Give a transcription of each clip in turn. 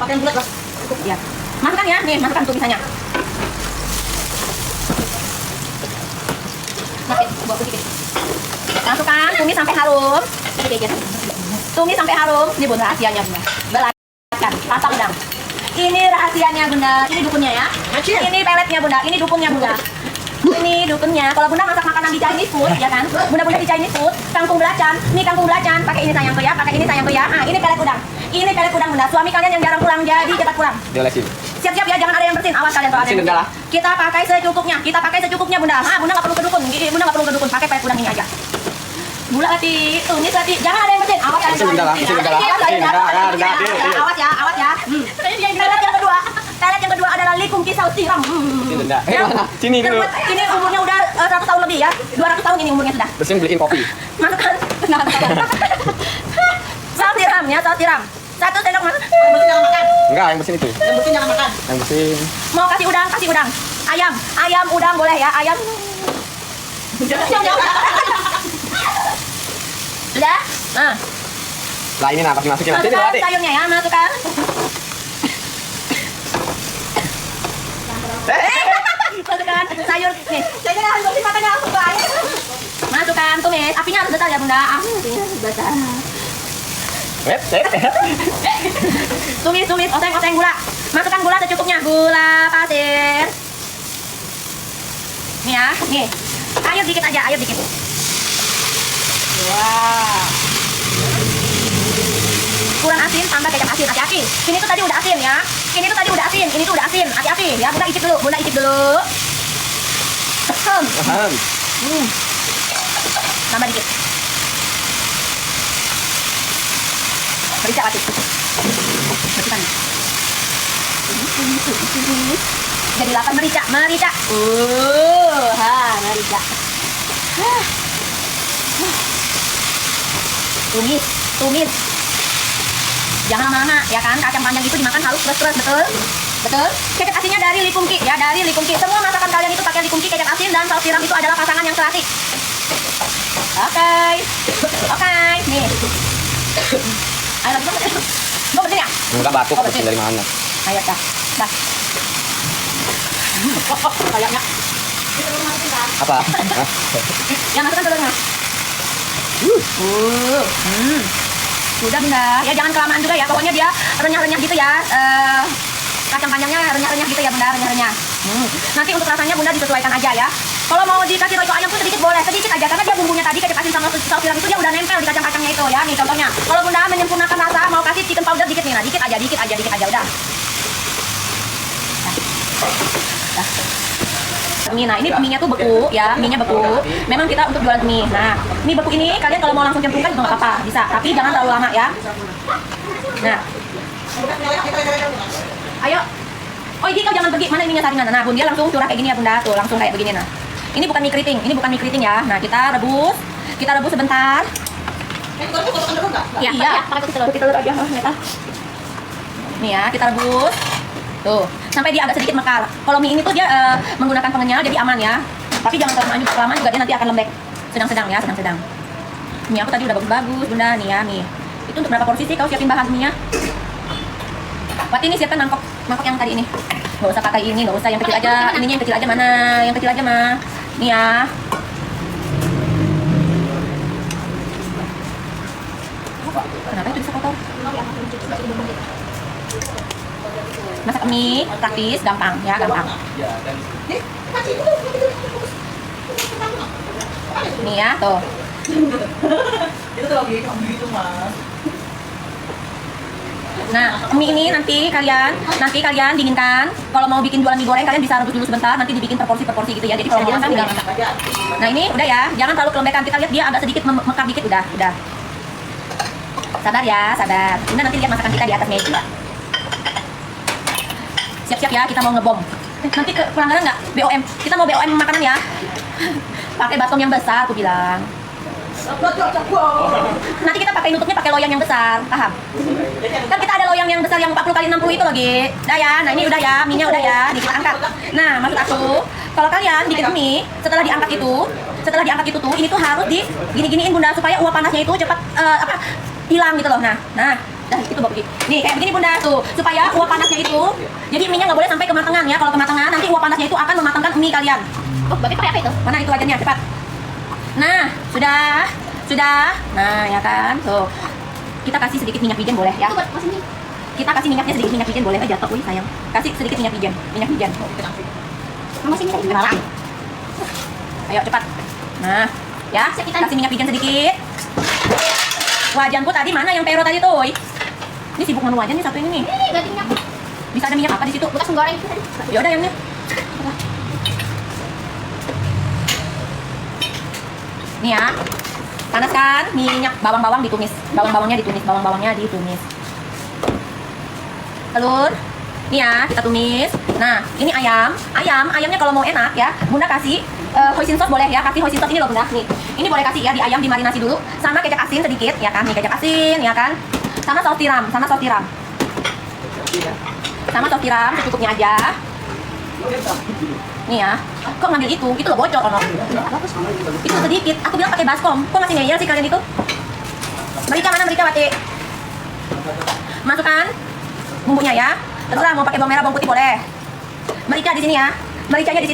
pakai bulat lah. Cukup ya. Masukkan ya, nih masukkan tumisannya. Bawa sedikit. Masukkan tumis sampai harum. Sedikit. Tumis sampai harum. Ini bunda rahasianya bunda. Belaskan, tata udang. Ini rahasianya bunda. Ini dukunnya ya. Ini peletnya bunda. Ini dukunnya bunda. Ini dukunnya. Kalau bunda masak makanan di Chinese food, ya kan? Bunda-bunda di Chinese food, kangkung belacan. Ini kangkung belacan. Pakai ini sayangku ya. Pakai ini sayangku ya. Ah, ini pelet udang. Ini pelet udang bunda. Suami kalian yang jarang pulang jadi cepat pulang. Diolesin. Siap-siap ya, jangan ada yang bersin. Awas kalian kalau ada yang bersin. Kita pakai secukupnya. Kita pakai secukupnya bunda. Ah, bunda nggak perlu ke dukun. Bunda nggak perlu ke dukun. Pakai pelet udang ini aja. Gula hati, tumis hati. Jangan ada yang bersin. Awas kalian. Awas ya, awas ya. Pelet yang kedua adalah likung kisau tiram. Sini dulu. Ini umurnya udah 100 tahun lebih ya. 200 tahun ini umurnya sudah. Bersin beliin kopi. Masukkan. Saus tiram ya, saus tiram. 1 sendok mas. Yang bersin jangan makan. Enggak, yang bersin itu. Yang bersin jangan makan. Yang bersin. Mau kasih udang, kasih udang. Ayam udang boleh ya, ayam. Sudah? Nah. Lah ini nah, pasti masukin nanti Masukkan Adik. sayurnya ya, masukkan. Masukkan sayur nih. Saya kira harus bersih matanya langsung ke air. Masukkan tumis. Apinya harus besar ya bunda. Apinya harus besar. Tumis, oseng gula. Masukkan gula secukupnya. Gula pasir. Nih ya, nih. Air dikit aja, air dikit. Wah. Kurang asin, tambah kecap asin, hati-hati. Ini tuh tadi udah asin ya. Ini tuh tadi udah asin, ini tuh udah asin. Hati-hati ya, bunda icip dulu, Tambah dikit. Merica mati. Bersihkan. Jadi 8 merica. Merica. Tumis. Jangan lama-lama ya kan, kacang panjang itu dimakan harus keras-keras, betul? Kecap asinnya dari Lipungki ya, dari Lipungki. Semua masakan kalian itu pakai Lipungki, kecap asin dan saus tiram itu adalah pasangan yang serasi. Oke, nih. Ayo lagi mau bersih ya? Enggak batuk, bersin dari mana? Ayo dah. Kayaknya. Apa? Yang masukkan telurnya. Sudah bunda, ya jangan kelamaan juga ya. Pokoknya dia renyah-renyah gitu ya. Kacang panjangnya renyah-renyah gitu ya bunda, renyah-renyah. Nanti untuk rasanya bunda disesuaikan aja ya. Kalau mau dikasih roiko ayam tuh sedikit boleh, sedikit aja karena dia bumbunya tadi kecap asin sama saus tiram itu dia udah nempel di kacang-kacangnya itu ya. Nih contohnya. Kalau bunda menyempurnakan rasa mau kasih chicken powder dikit nih, nah dikit aja udah. Nah ini mie-nya tuh beku ya, mie-nya beku. Memang kita untuk jualan mie. Nah, mie beku ini kalian kalau mau langsung cemplungkan juga nggak apa-apa, bisa. Tapi jangan terlalu lama ya. Nah, ayo. Oh ini kau jangan pergi, mana ininya saringan. Nah bun dia langsung curah kayak gini ya bunda, tuh langsung kayak begini nah. Ini bukan mie keriting, ya. Nah kita rebus sebentar. Iya, pakai telur aja. Nih ya, kita rebus. Tuh, sampai dia agak sedikit mekar. Kalau mie ini tuh dia menggunakan pengenyal jadi aman ya. Tapi jangan terlalu lama juga dia nanti akan lembek. Sedang-sedang ya, sedang-sedang. Mie aku tadi udah bagus-bagus bunda nih ya mie. Itu untuk berapa porsi sih kau siapin bahan mie-nya? Buat ini siapkan mangkok yang tadi ini. Nggak usah pakai ini, nggak usah yang kecil aja. Ininya yang kecil aja mana? Yang kecil aja mah. Nih ya. Kenapa itu bisa kotor? Masak mie praktis, gampang ya, gampang. Nih ya, tuh. Itu tuh lagi gitu mas. Nah, mie ini nanti kalian dinginkan. Kalau mau bikin jualan mie goreng kalian bisa rebus dulu sebentar, nanti dibikin per porsi gitu ya. Jadi kalau mau makan enggak. Nah, ini udah ya, jangan terlalu kelembekan. Kita lihat dia agak sedikit mekar dikit udah. Sabar ya, sabar. Bunda nanti lihat masakan kita di atas meja. Siap-siap ya, kita mau ngebom. Nanti ke pelanggaran nggak? BOM. Kita mau BOM makanan ya. Pakai baskom yang besar, aku bilang. Nanti kita pakai nutupnya pakai loyang yang besar, paham? Kan kita ada loyang yang besar yang 40 kali 60 itu lagi. Udah ya, nah ini udah ya, mie-nya udah ya, nih kita angkat. Nah, maksud aku, kalau kalian bikin mie, setelah diangkat itu tuh, ini tuh harus di gini-giniin bunda supaya uap panasnya itu cepat hilang gitu loh. Nah, Dah, itu bapak. Nih, kayak begini bunda tuh, supaya uap panasnya itu, jadi mie-nya nggak boleh sampai kematangan ya. Kalau kematangan, nanti uap panasnya itu akan mematangkan mie kalian. Oh, bapak pakai apa itu? Mana itu wajannya? Cepat. Nah, sudah. Nah, ya kan, tuh. Kita kasih sedikit minyak wijen boleh ya. Kita kasih minyaknya sedikit minyak wijen boleh aja, jatuh, sayang. Kasih sedikit minyak wijen. Mama sini kenalan. Ayo cepat. Nah, ya, kasih minyak wijen sedikit. Wajanku tadi mana yang pero tadi tuh? Ini sibuk menu wajan nih satu ini nih. Ini ganti minyak. Bisa ada minyak apa di situ? Bekas menggoreng. Ya udah yang ini. Nih ya. Panaskan minyak, bawang-bawang ditumis. Bawang-bawangnya ditumis. Telur. Nih ya, kita tumis. Nah, ini ayamnya kalau mau enak ya, Bunda kasih hoisin sauce boleh ya, kasih hoisin sauce ini loh Bunda. Nih, ini boleh kasih ya di ayam dimarinasi dulu, sama kecap asin sedikit ya kan, nih kecap asin ya kan, sama saus tiram, Sama saus tiram secukupnya aja. Nih ya, kok ngambil itu loh bocor ono. Itu sedikit, aku bilang pakai baskom, kok masih ngeyel sih kalian itu? Merica Wati? Masukkan bumbunya ya. Terserah mau pakai bawang merah, bawang putih boleh. Merica di sini ya. Mericanya di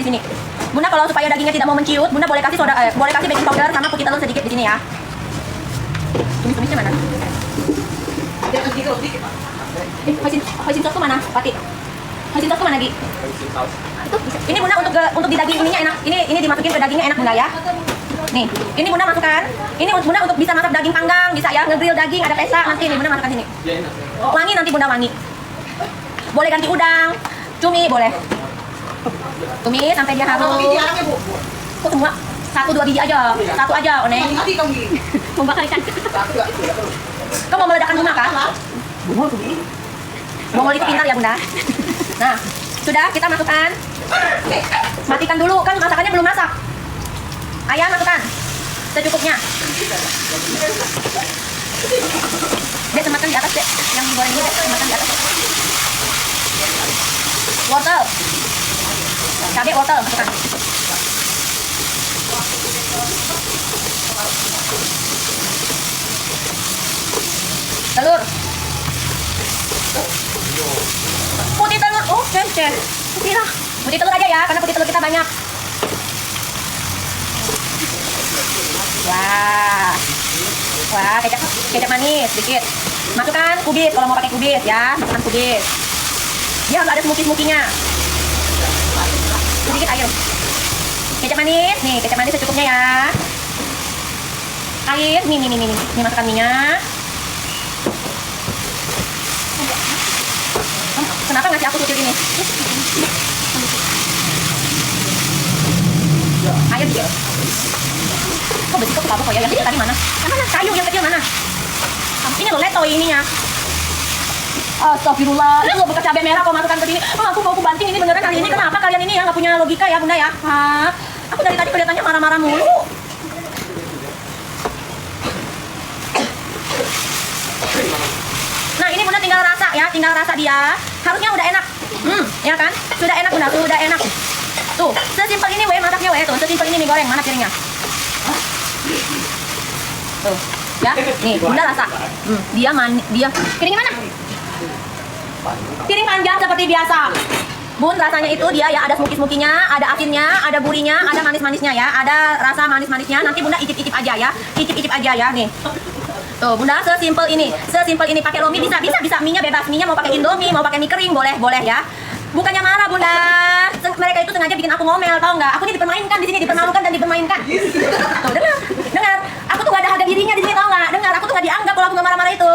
sini. Bunda kalau supaya dagingnya tidak mau menciut, Bunda boleh kasih boleh kasih baking powder sama putih telur sedikit di sini ya. Tumis-tumisnya mana? Hoisin sauce tuh mana, Pati? Hoisin sauce tuh mana, Gi? Itu bisa. Ini Bunda untuk di daging ininya enak. Ini dimasukin ke dagingnya enak Bunda ya. Nih, ini Bunda masukkan. Ini Bunda untuk bisa masak daging panggang, bisa ya, nge-grill daging, ada pesta nanti nih Bunda masukkan sini. Wangi nanti Bunda wangi. Boleh ganti udang, cumi boleh. Tumis sampai dia harum. Kok semua? 1-2 biji aja. Satu aja, Oneng. Mau bakar ikan. Kau mau meledakkan bunga kah? Bongol itu pintar ya Bunda. Nah, sudah kita masukkan. Matikan dulu, kan masakannya belum masak. Ayam masukkan secukupnya. Dia sematkan di atas deh, yang digoreng ini sematkan di atas. Wortel, cabai wortel masukkan. Telur, putih telur, oh cem. Putih telur aja ya, karena putih telur kita banyak. Wah, kecap manis sedikit. Masukkan kubis kalau mau pakai kubis ya, masukkan kubis. Dia harus ada smoky-smokinya. Sedikit air. Kecap manis, nih kecap manis secukupnya ya. Air, nih masukkan minyak. Kenapa ngasih aku kucil ini? Air dikit. Kok besi kok apa ya? Yang kecil tadi mana? Yang mana? Kayu yang kecil mana? Ini loh letoy ininya. Astagfirullah, ini loh bekas cabai merah kok masukkan ke sini. Aku mau banting ini beneran kali ini. Kenapa kalian ini ya nggak punya logika ya Bunda ya? Hah? Aku dari tadi kelihatannya marah-marah mulu. Nah ini Bunda tinggal rasa ya, dia. Harusnya udah enak. Ya kan? Sudah enak Bunda, sudah enak. Tuh, sesimpel ini masaknya tuh, sesimpel ini mie goreng. Mana piringnya? Tuh, ya, nih Bunda rasa. Dia piring mana? Piring panjang seperti biasa. Bun, rasanya itu dia ya ada smoky-smokinya, ada asinnya, ada gurihnya, ada manis-manisnya ya, ada rasa manis-manisnya. Nanti Bunda icip-icip aja ya, nih. Tuh, Bunda sesimpel ini pakai lomi bisa, mie-nya bebas, mie-nya mau pakai Indomie, mau pakai mie kering boleh ya. Bukannya marah Bunda, mereka itu sengaja bikin aku ngomel, tau nggak? Aku ini dipermainkan di sini, dipermalukan dan dipermainkan. Tuh, dengar, aku tuh nggak ada harga dirinya di sini, tau nggak? Dengar, aku tuh nggak dianggap kalau aku nggak marah-marah itu.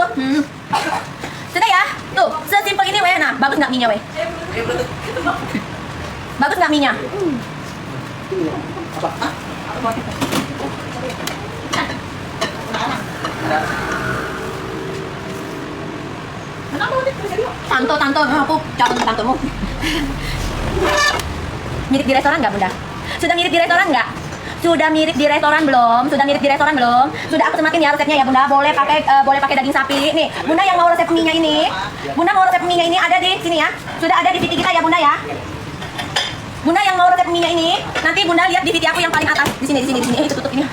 Sudah ya, tuh sesimpel ini nah bagus nggak mie-nya Bagus nggak mie-nya? Tante, aku calon tantomu. Mirip di restoran nggak Bunda? Sudah mirip di restoran nggak? Sudah mirip di restoran belum? Sudah aku semakin ya resepnya ya Bunda. Boleh pakai daging sapi. Nih, Bunda yang mau resep mie-nya ini, ada di sini ya. Sudah ada di VT kita ya Bunda ya. Bunda yang mau resep mie-nya ini, nanti Bunda lihat di VT aku yang paling atas. Di sini. Tutup ini.